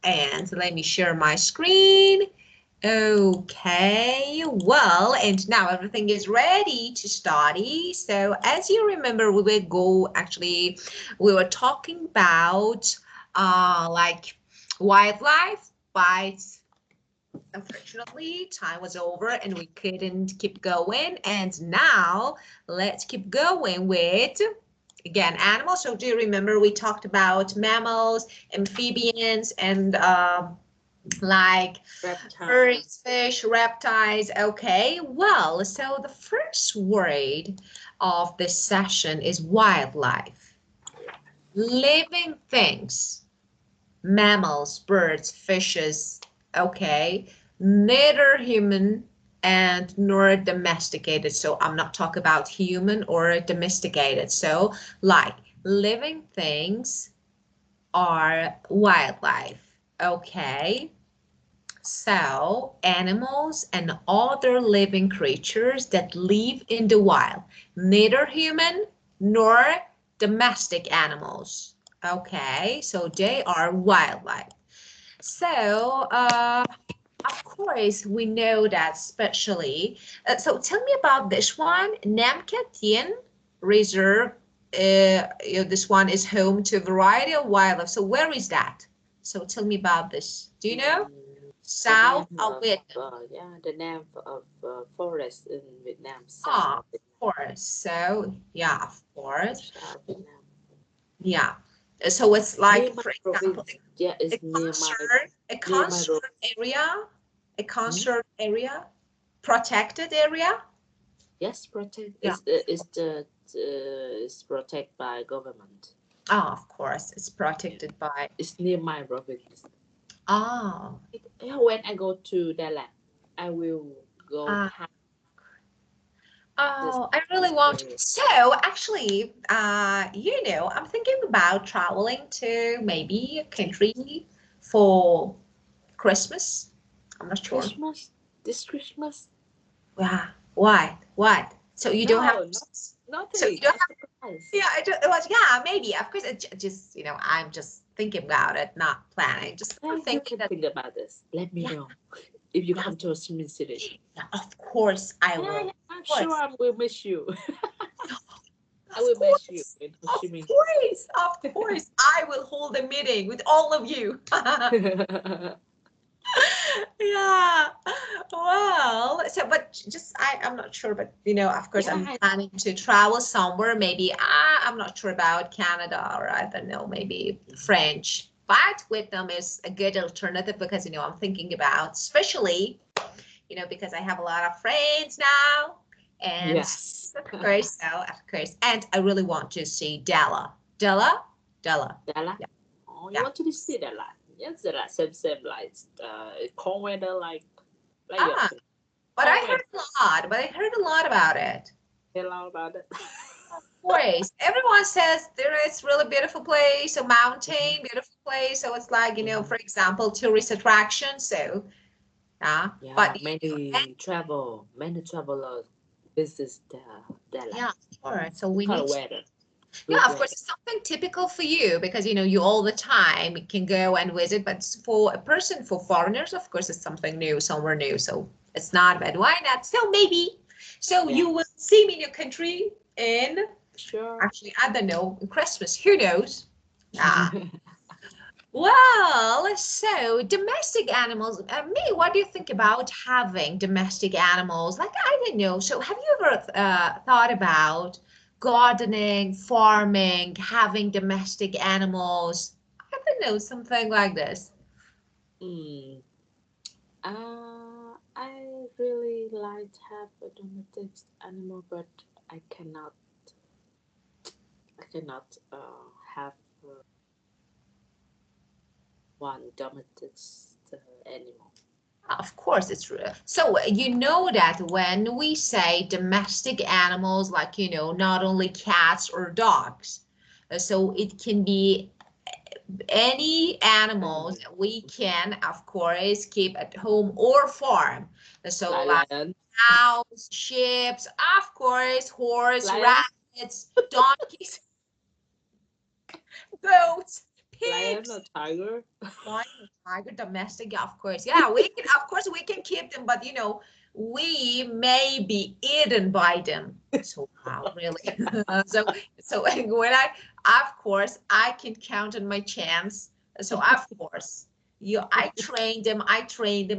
And let me share my screen. Okay, well, and now everything is ready to study. So as you remember, we were talking about like wildlife, but unfortunately time was over and we couldn't keep going. And now let's keep going with again animals. So do you remember we talked about mammals, amphibians, and like birds, fish, reptiles. Okay, well, so the first word of this session is wildlife. Living things, mammals, birds, fishes, okay, neither human and nor domesticated. So I'm not talking about human or domesticated. So like living things are wildlife, okay? So, animals and other living creatures that live in the wild, neither human nor domestic animals. Okay, so they are wildlife. So, of course, we know that especially. So, tell me about this one, Namkatien Reserve. This one is home to a variety of wildlife. So, where is that? So, tell me about this. Do you know? South of Vietnam. Yeah, the name of forest in Vietnam, south Ah, of of Vietnam, course. So, yeah, of course. south Vietnam. Yeah. So it's Near like, my for example, province, yeah, a it's a near my concert road. area, a Hmm? concert area, protected area. Yes, protect Yeah. is protected by government. Ah, of course, it's Yeah, protected by. it's near my province. Ah, Yeah, when I go to Dalat, I will go ah. past this Oh, I really this want to. area. So actually, I'm thinking about traveling to maybe a country for Christmas. I'm not sure. Christmas, this Christmas. Yeah. Why? What? So you don't have. No, no, So you nothing. don't A have. surprise. Yeah. It was. Yeah. Maybe. Of course. Just. I'm just thinking about it, not planning. Just Yeah, you thinking can that. think about this. Let me Yeah. know if you Yeah. come to a swimming city. Yeah. Of course, I Yeah, will. yeah, Of I'm sure course. I will miss you. I Of will miss you course. in Ho Of Chi Minh. course. Of course. I will hold a meeting with all of you. Yeah. Well, so but just I'm not sure, but of course I'm Yeah, planning to travel somewhere. Maybe I'm not sure about Canada or I don't know, maybe French. But Vietnam is a good alternative because I'm thinking about, especially because I have a lot of friends now, and yes. of course, and I really want to see Della, Della, Della. Dalat. Yeah, Oh, you yeah. want to see Dalat? Yes, Dalat. Same like cold weather like your Ah, but I cold heard weather. a lot. But I heard a lot about it. Tell all about it. Of course, everyone says there is really beautiful place, a mountain, beautiful place. So it's like, Mhm. for example, tourist attraction. So, Yeah, but many travelers visit Dalat. yeah, sure. So we need Cold to, weather, yeah, good of course, weather. it's something typical for you because, you all the time can go and visit. But for a person, for foreigners, of course, it's something new, somewhere new. So it's not bad. Why not? So maybe. So you will Yes, see me in your country in, sure. actually, I don't know, Christmas. Who knows? Ah. Well, so domestic animals. Me, what do you think about having domestic animals? Like, I don't know. So, have you ever thought about gardening, farming, having domestic animals? I don't know, something like this. mm. I really like to have a domestic animal, but I cannot. I cannot have one domestic animal. Of course, it's true. So, you know that when we say domestic animals, like, not only cats or dogs, so it can be any animals Animal that we can, of course, keep at home or farm. So like like lion, cows, sheep, of course, horse, lion. rabbits, donkeys, goats, Lion pigs. or tiger? Lion, tiger, domestic, yeah, of course. Yeah, we can, of course, we can keep them, but we may be eaten by them. So wow, really. So when of course, I can count on my chance. So of course, I trained them,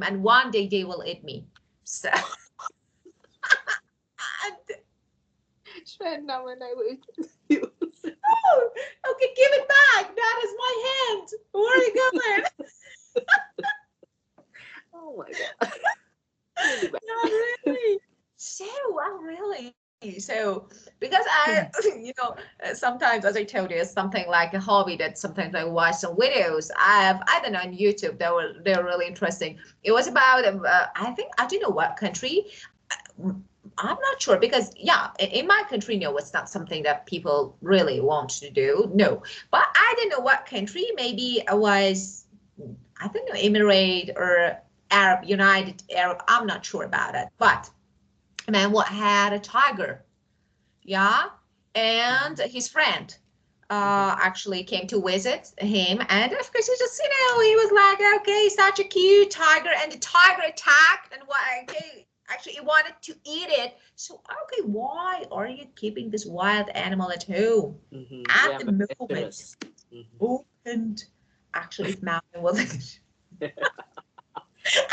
and one day they will eat me. So Shred now when I will you. oh, okay, give it back. That is my hand. Where are you going? Oh my god. Really bad. Not really. So, well, really. So, because I, sometimes, as I told you, it's something like a hobby that sometimes I watch some videos. I don't know, on YouTube, they were really interesting. It was about, I don't know what country. I'm not sure because, yeah, in my country, no, it's not something that people really want to do. No, but I don't know what country. Maybe it was, I don't know, Emirate or United Arab. I'm not sure about it. But man, what had a tiger, yeah, and his friend actually came to visit him, and of course he was like, okay, such a cute tiger, and the tiger attacked, and what? Okay, actually he wanted to eat it. So okay, why are you keeping this wild animal at home? At Yeah, the but moment, dangerous. opened. Actually, if Malcolm was the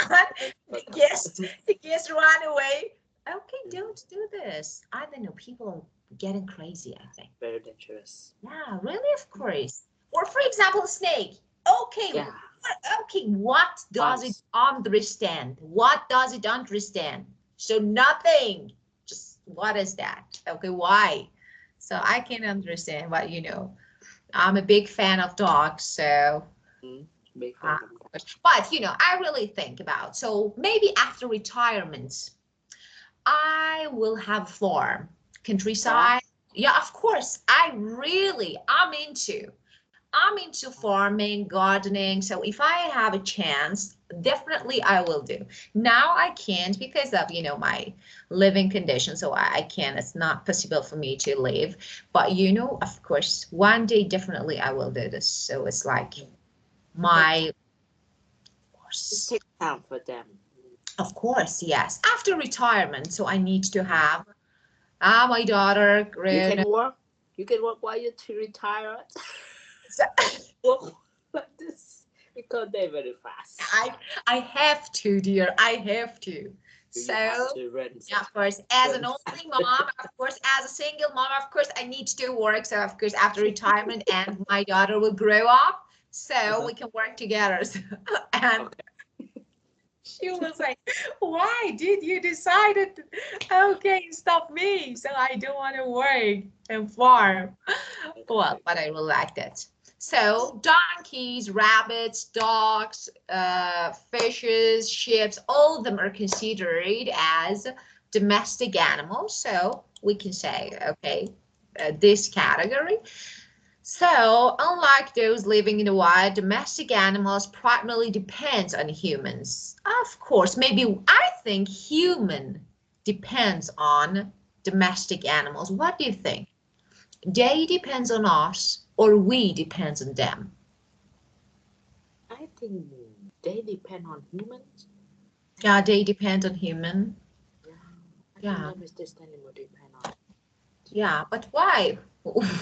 But guest ran away. Okay, don't do this. I don't know. People getting crazy, I think. very dangerous. Yeah, really, of course. Or for example, snake. Okay, Yeah, what does it once. understand? What does it understand? So nothing. Just what is that? Okay, why? So I can understand, but I'm a big fan of dogs, so Mm, big uh, fan of that. but I really think about, so maybe after retirement, I will have a farm, Yeah. countryside. Yeah, of course. I'm into farming, gardening. So if I have a chance, definitely I will do. Now I can't because of, my living condition. So I can't, it's not possible for me to live. But of course, one day definitely I will do this. So it's like Take my time. Just course. take time for them. Of course, yes. After retirement, so I need to have my daughter You grown can up. work. You can work while you to retire. So Work like this because they're very fast. I I have to, dear. I have to. You have So to rent yeah, of course, as an rent only mom, of course, as a single mom, of course, I need to work. So of course, after retirement, and my daughter will grow up, so uh-huh. we can work together. And Okay. she was like, why did you decide it? Okay, stop me. So I don't want to work and farm. Well, Okay. but I really like that. So donkeys, rabbits, dogs, fishes, sheep, all of them are considered as domestic animals. So we can say, okay, this category. So, unlike those living in the wild, domestic animals primarily depends on humans. Of course, maybe I think human depends on domestic animals. What do you think? They depends on us or we depends on them? I think they depend on humans. Yeah, they depend on human. Yeah. I think Yeah, domestic animal depend on. yeah, but why?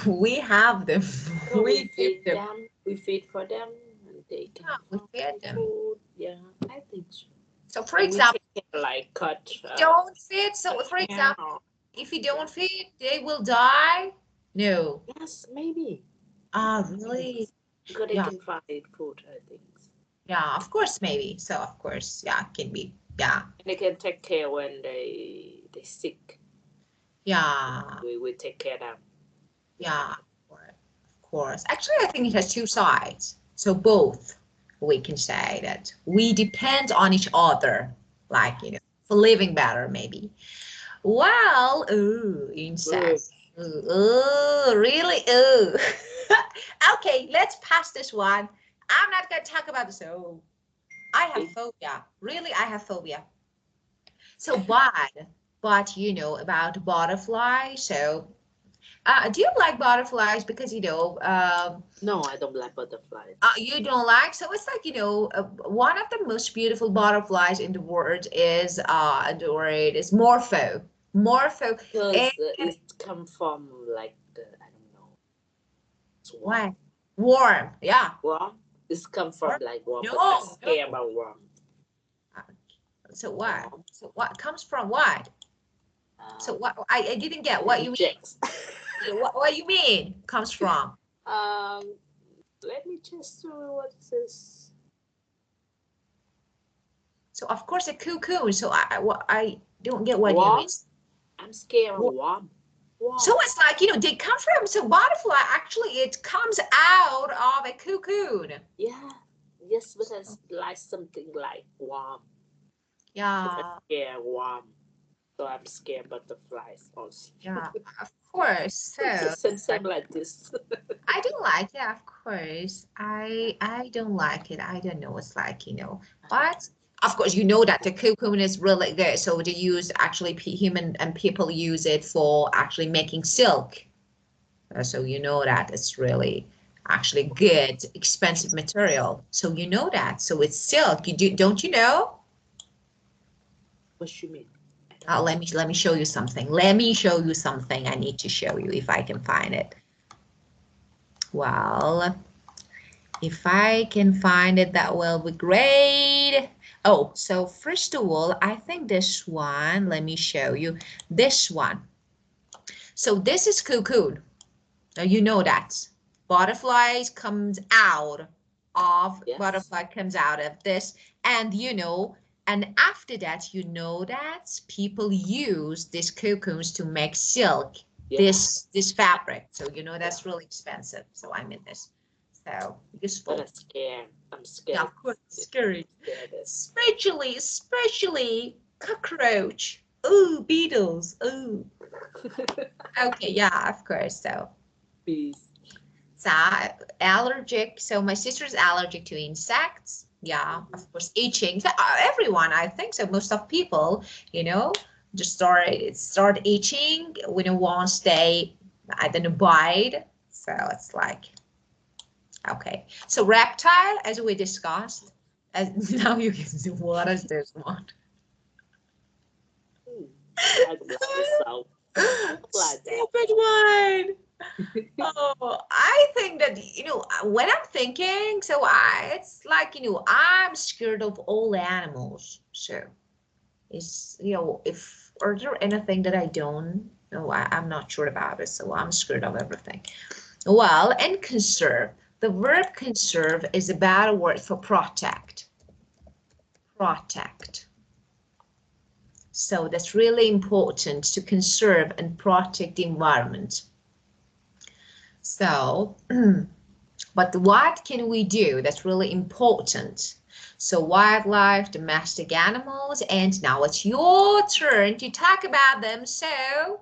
We have them. Because we We keep feed them. them, we feed for them, and they can Yeah, we find feed them. food. Yeah, I think so. So for And we example, take care like cut, if you don't feed, cut so for hair. example, Or, if you yeah. don't feed, they will die? No. Yes, maybe. I Ah, think really? yes. Because they Yeah, can find food, I think. yeah, of course, maybe. So, of course, yeah, can be. Yeah, And they can take care when they sick. yeah, We take care of them. We take yeah, care. of course. Actually, I think it has two sides. So, both we can say that we depend on each other, like, Yeah. for living better, maybe. Well, ooh, Good. incest. Ooh, ooh, really? Ooh. Okay, let's pass this one. I'm not going to talk about this. Oh, I have Big. phobia. Really, I have phobia. So bad, but about butterfly. So Do you like butterflies? Because No, I don't like butterflies. You don't like. So it's like one of the most beautiful butterflies in the world is morpho. Morpho. Because it come from like I don't know. It's warm. Why? Warm. Yeah. Warm. It's come from Warm. like warm, but I'm No, scared no. about warm. So what? Warm. So what comes from what? So what? I didn't get what you mean. Rejects. What you mean comes from? Let me just what is this? So of course a cocoon. So I don't get what you Warm. mean. I'm scared of warm. Warm. So it's like, they come from, so butterfly, actually, it comes out of a cocoon. Yeah. Yes, but it's like something like warm. Yeah. I'm scared warm. So I'm scared butterflies also. Yeah, of course. So same like this. I don't like it, of course. I don't like it. I don't know what's like, but of course, you know that the cocoon is really good. So they use actually human and people use it for actually making silk. So you know that it's really actually good, expensive material. So you know that. So it's silk. Don't you know? What you mean? Let me show you something. Let me show you something. I need to show you if I can find it. Well, if I can find it, that will be great. Oh, so first of all, I think this one, let me show you this one. So this is cocoon. Now you know that. Butterflies comes out of, Yes. butterfly comes out of this. And and after that, that people use these cocoons to make silk, this fabric. So that's really expensive. So I'm in this. So useful. But I'm scared. I'm scared. Yeah, of course, scary. Especially cockroach. Ooh, beetles. Ooh. Okay, yeah, of course. So Bees. So allergic. So my sister's allergic to insects. Yeah, of course, itching. Everyone, I think so. Most of people, just start itching when once they, I don't know, bite. So it's like, okay. So reptile, as we discussed, as now you can see what is this one? I don't like Stupid one. Oh, I think that, when I'm thinking, so it's like, I'm scared of all animals. So if, are there anything that I don't know? I'm not sure about it. So I'm scared of everything. Well, and conserve. The verb conserve is a bad word for protect. Protect. So that's really important to conserve and protect the environment. So, but what can we do? That's really important. So wildlife, domestic animals, and now it's your turn to talk about them. So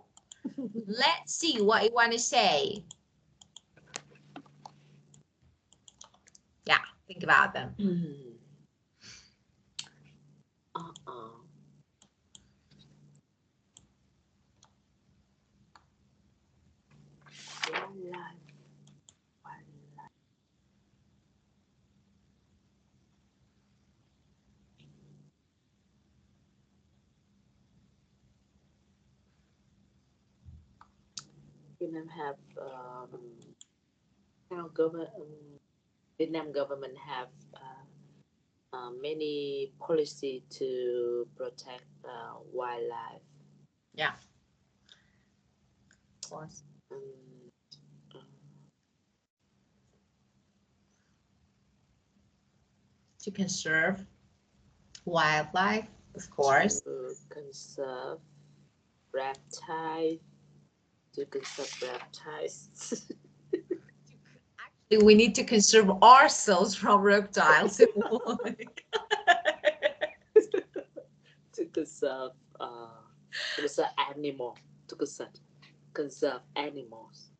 let's see what you want to say. Yeah, think about them. Vietnam have government. Vietnam government have many policy to protect wildlife. Yeah. Of course. To conserve wildlife, of course. To conserve reptiles. To conserve reptiles. Actually, we need to conserve ourselves from reptiles. To conserve animal. To conserve animals.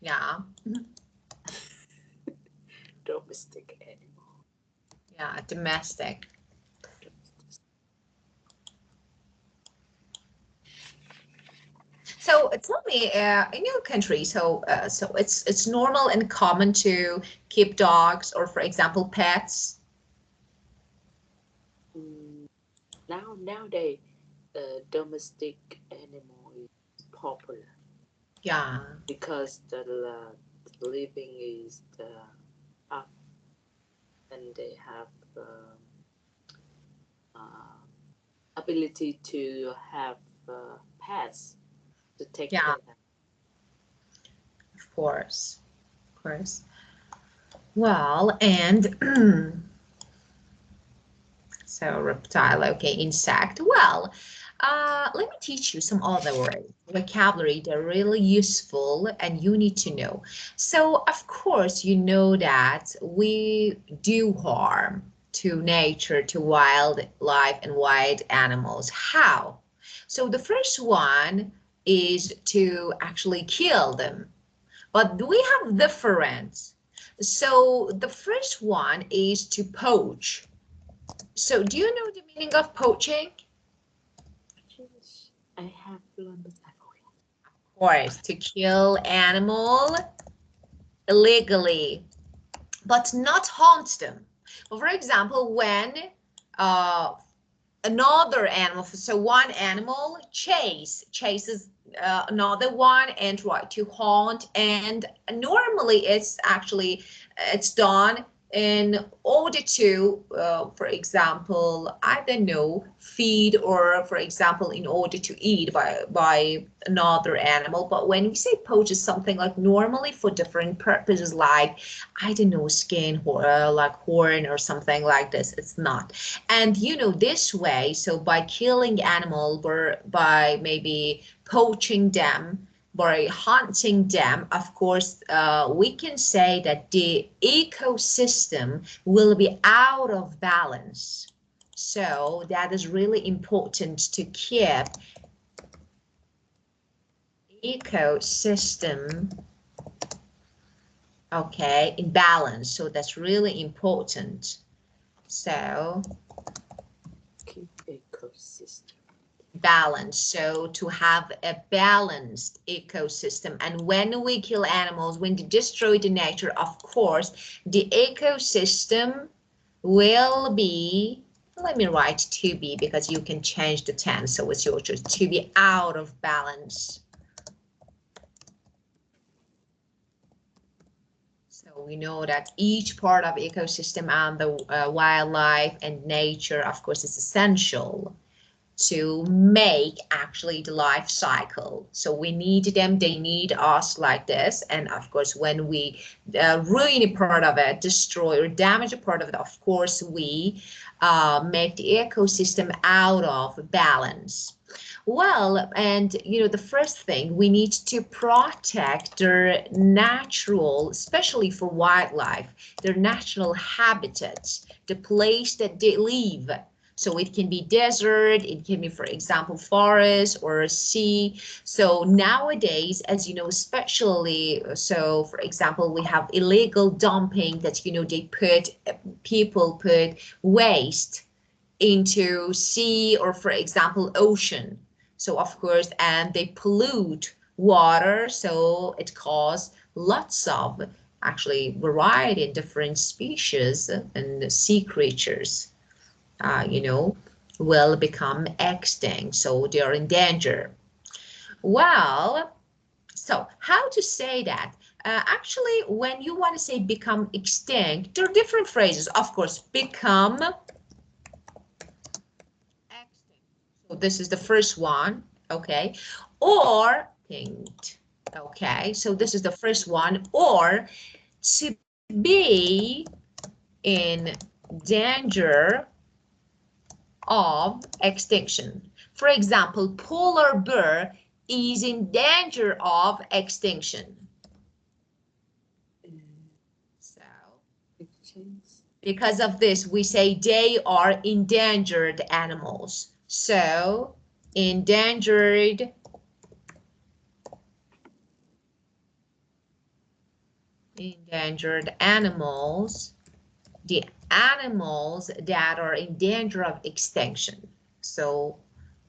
Yeah. Domestic animal. Yeah, domestic. So tell me, in your country, so it's normal and common to keep dogs or, for example, pets. Mm, nowadays, domestic animal is popular Yeah, because the living is up and they have uh, ability to have pets to take yeah, care of them. of course, of course. Well, and so reptile, okay, insect. Well, let me teach you some other words, vocabulary that are really useful and you need to know. So, of course, you know that we do harm to nature, to wildlife and wild animals. How? So the first one is to actually kill them. But we have different. So the first one is to poach. So do you know the meaning of poaching? Yes, I have learned, but I forget. Of course, to kill animal illegally, but not hunt them. Well, for example, when uh, another animal, so one animal chases another one and try to hunt, and normally it's done in order to for example, I don't know, feed, or for example in order to eat by another animal. But when we say poach, is something like normally for different purposes, like I don't know, skin or like horn or something like this. It's not. And this way, so by killing animal or by maybe poaching them, by hunting them, of course, we can say that the ecosystem will be out of balance. So that is really important to keep ecosystem, okay, in balance. So that's really important. So Keep ecosystem. balance, so to have a balanced ecosystem. And when we kill animals, when they destroy the nature, of course the ecosystem will be, let me write to be, because you can change the tense, so it's your choice, to be out of balance. So we know that each part of ecosystem and the wildlife and nature, of course, is essential to make actually the life cycle. So we need them, they need us, like this. And of course, when we ruin a part of it, destroy or damage a part of it, of course, we make the ecosystem out of balance. Well, and the first thing, we need to protect their natural, especially for wildlife, their natural habitats, the place that they live. So it can be desert, it can be, for example, forest or sea. So nowadays, as you know, especially, so for example, we have illegal dumping that, people put waste into sea or, for example, ocean. So of course, and they pollute water, so it causes lots of actually variety in different species and sea creatures, uh, you know, will become extinct, so they are in danger. Well, so how to say that? Actually, when you want to say become extinct, there are different phrases. Of course, become extinct. So this is the first one, okay? Or extinct, okay? So this is the first one. Or to be in danger of extinction. For example, polar bear is in danger of extinction. So Exchange. because of this, we say they are endangered animals. So endangered animals, the animals that are in danger of extinction. So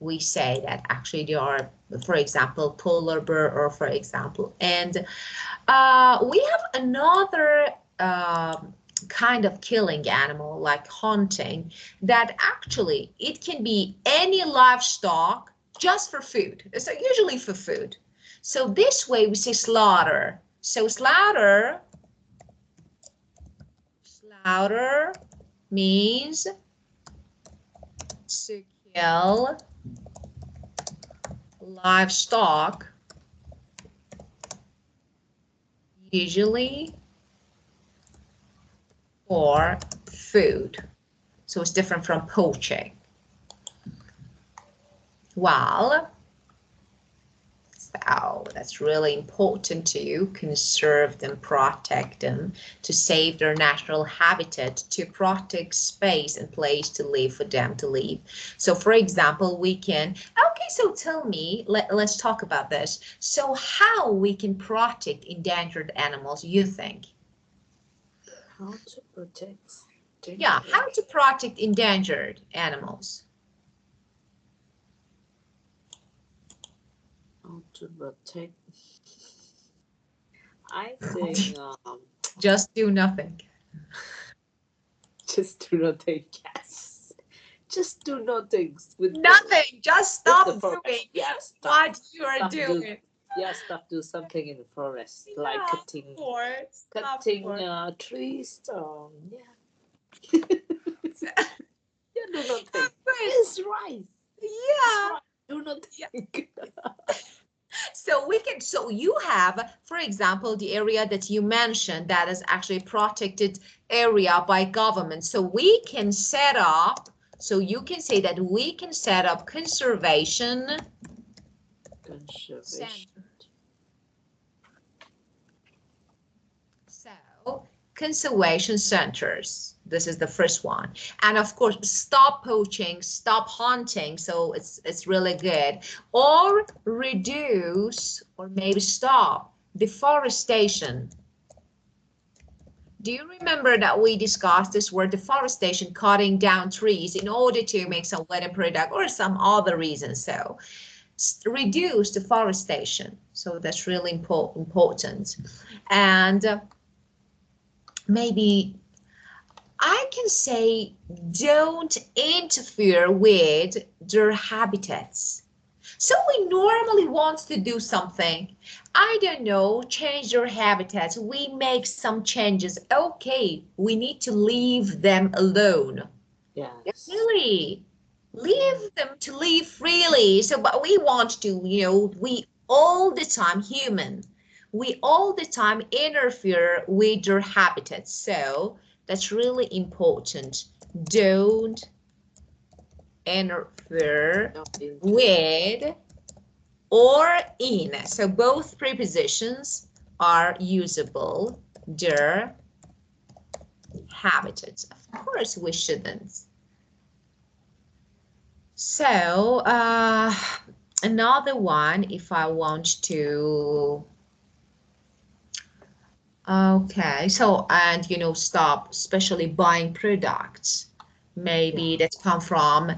we say that actually they are, for example, polar bear, or for example, and we have another kind of killing animal, like hunting, that actually it can be any livestock just for food. So usually for food. So this way we say slaughter. So slaughter means to kill livestock, usually for food. So it's different from poaching. Well, so that's really important to conserve them, protect them, to save their natural habitat, to protect space and place to live for them to live. So for example, we can, okay, so tell me, let's talk about this. So how we can protect endangered animals, you think? How to protect? Yeah, how to protect endangered animals? How to protect? I think Just do nothing. just do nothing. Yes, just do nothing with Nothing. Just stop the forest. doing Yes, what you are doing. Stop do something in the forest, Yeah, like cutting trees. Yeah. Yeah, do nothing. It's right. Yeah. Do nothing. So we can, so you have, for example, the area that you mentioned that is actually a protected area by government. So we can set up, so you can say that we can set up conservation center. So conservation centers. This is the first one. And of course, stop poaching, stop hunting. So it's really good. Or reduce, or maybe stop deforestation. Do you remember that we discussed this word deforestation, cutting down trees in order to make some wedding product or some other reason? So reduce deforestation. So that's really important. And maybe I can say don't interfere with their habitats. So we normally want to do something, I don't know, change their habitats. We make some changes. Okay, we need to leave them alone. Yes. Really, leave them to live freely. So, but we want to, we all the time human, we all the time interfere with their habitats. So that's really important. Don't interfere with or in. So both prepositions are usable. Their habitats. Of course, we shouldn't. So another one, if I want to, okay, so, and stop, especially buying products, maybe that come from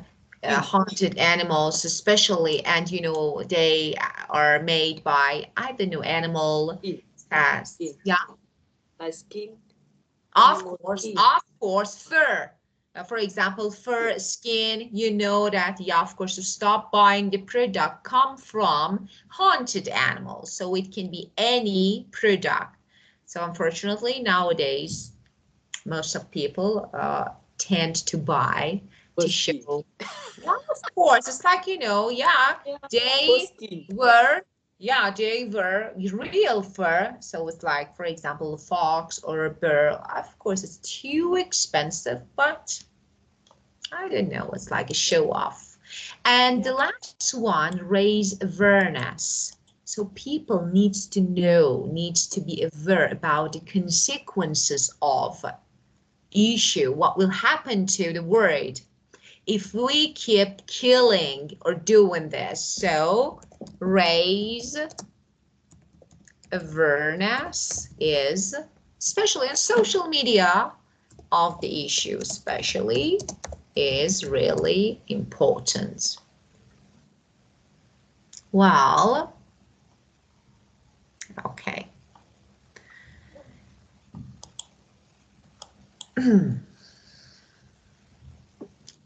haunted animals, especially, and they are made by, I don't know, animal tests. Yeah. Like skin. Of course, fur. For example, fur, skin, that, yeah, of course, to stop buying the product come from haunted animals. So it can be any product. So unfortunately, nowadays, most of people tend to buy to show. Yeah, of course, it's like, yeah, they were real fur. So it's like, for example, a fox or a bear. Of course, it's too expensive, but I don't know, it's like a show off. And the last one, raise awareness. So people needs to know, needs to be aware about the consequences of issue, what will happen to the world if we keep killing or doing this. So raise awareness is, especially on social media, of the issue especially, is really important. Well, okay.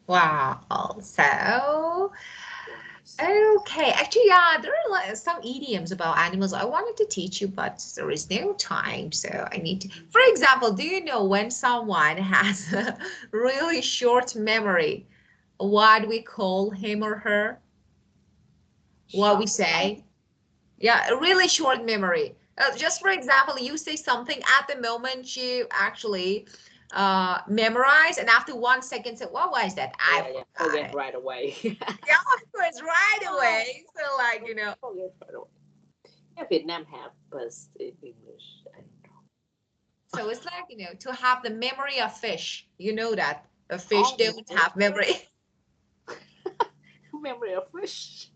Wow. So, okay. Actually, yeah, there are like some idioms about animals I wanted to teach you, but there is no time. So I need to, for example, do you know when someone has a really short memory, what we call him or her? What we Short say? Yeah, a really short memory. Just for example, you say something at the moment you actually memorize, and after 1 second, say, "What was that? I yeah, forgot forget it." right away. Yeah, of course, right Oh, away. So, like, forget right away. Yeah, Vietnam have, but in English, I don't know. so it's like, to have the memory of fish. You know that a fish Oh, don't have memory. memory of fish.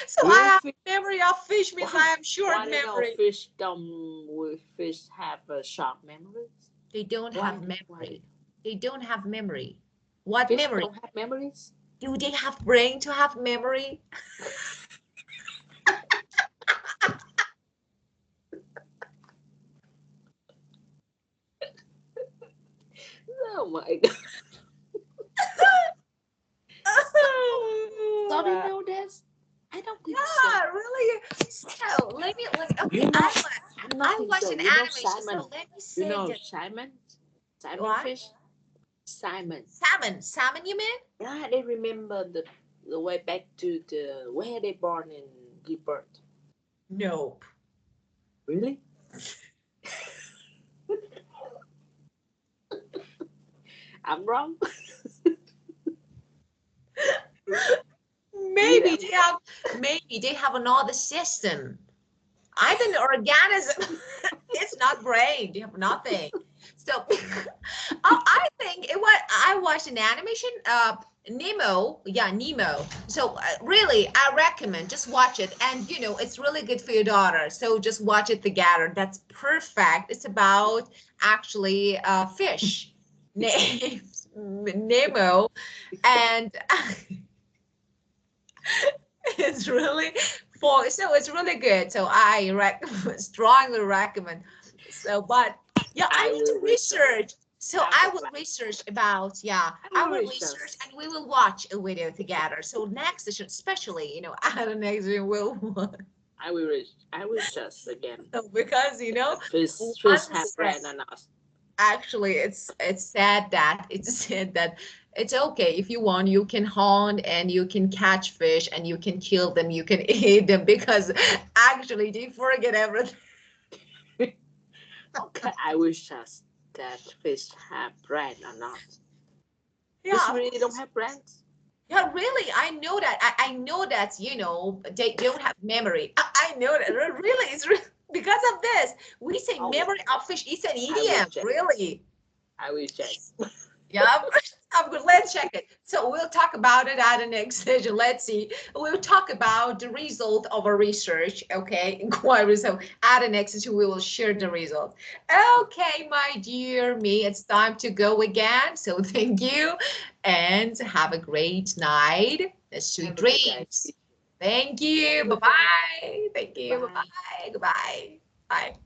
So I Really, have fish? memory of fish means I Why? have short Why do you know memory. fish come with fish have a short memories? They don't Why? have Why? memory. They don't have memory. What Fish memory? don't have memories? Do they have brain to have memory? Oh my god. So they know this? I don't think so. Yeah, really. So You okay, know, I'm not I think watched so. an You know animation. So Simon. let me You say know that. Simon? Simon What? fish? Simon. Salmon, you mean? Yeah, they remember the way back to the where they born in Gilbert. Nope. Really? I'm wrong. Really, Maybe I'm they wrong. have, maybe they have another system. I think the organism, it's not brain. They have nothing. So I think it was I watched an animation. Nemo, yeah, Nemo. So really, I recommend just watch it, and it's really good for your daughter. So just watch it together. That's perfect. It's about actually fish named Nemo, and it's really so it's really good. So I strongly recommend. So, but yeah, I I need to will research. research. So I I will will like. research about, yeah, I I will will research. research and we will watch a video together. So next session, especially, I don't know, we will I will reach. I will just again. because Fish have once brand or not? actually it's said that it's said that it's okay if you want, you can hunt and you can catch fish and you can kill them, you can eat them because actually they forget everything. Okay, I will just that fish have brand or not. Fish Yeah, of really don't course. have brands. Yeah, really, I know that. I know that, they don't have memory. I know that. Really, it's because of this. We say Oh, memory of fish. It's an I will idiom, check. really. I will check. Yeah, I'm good. Let's check it. So we'll talk about it at the next session. Let's see. We'll talk about the result of our research, okay, inquiry. So at the next session, we will share the results. Okay, my dear me, it's time to go again. So thank you and have a great night. Sweet Have a good day. dreams. Thank Have you. a good day. Bye-bye. Thank you. Bye. Bye-bye. Goodbye. Bye.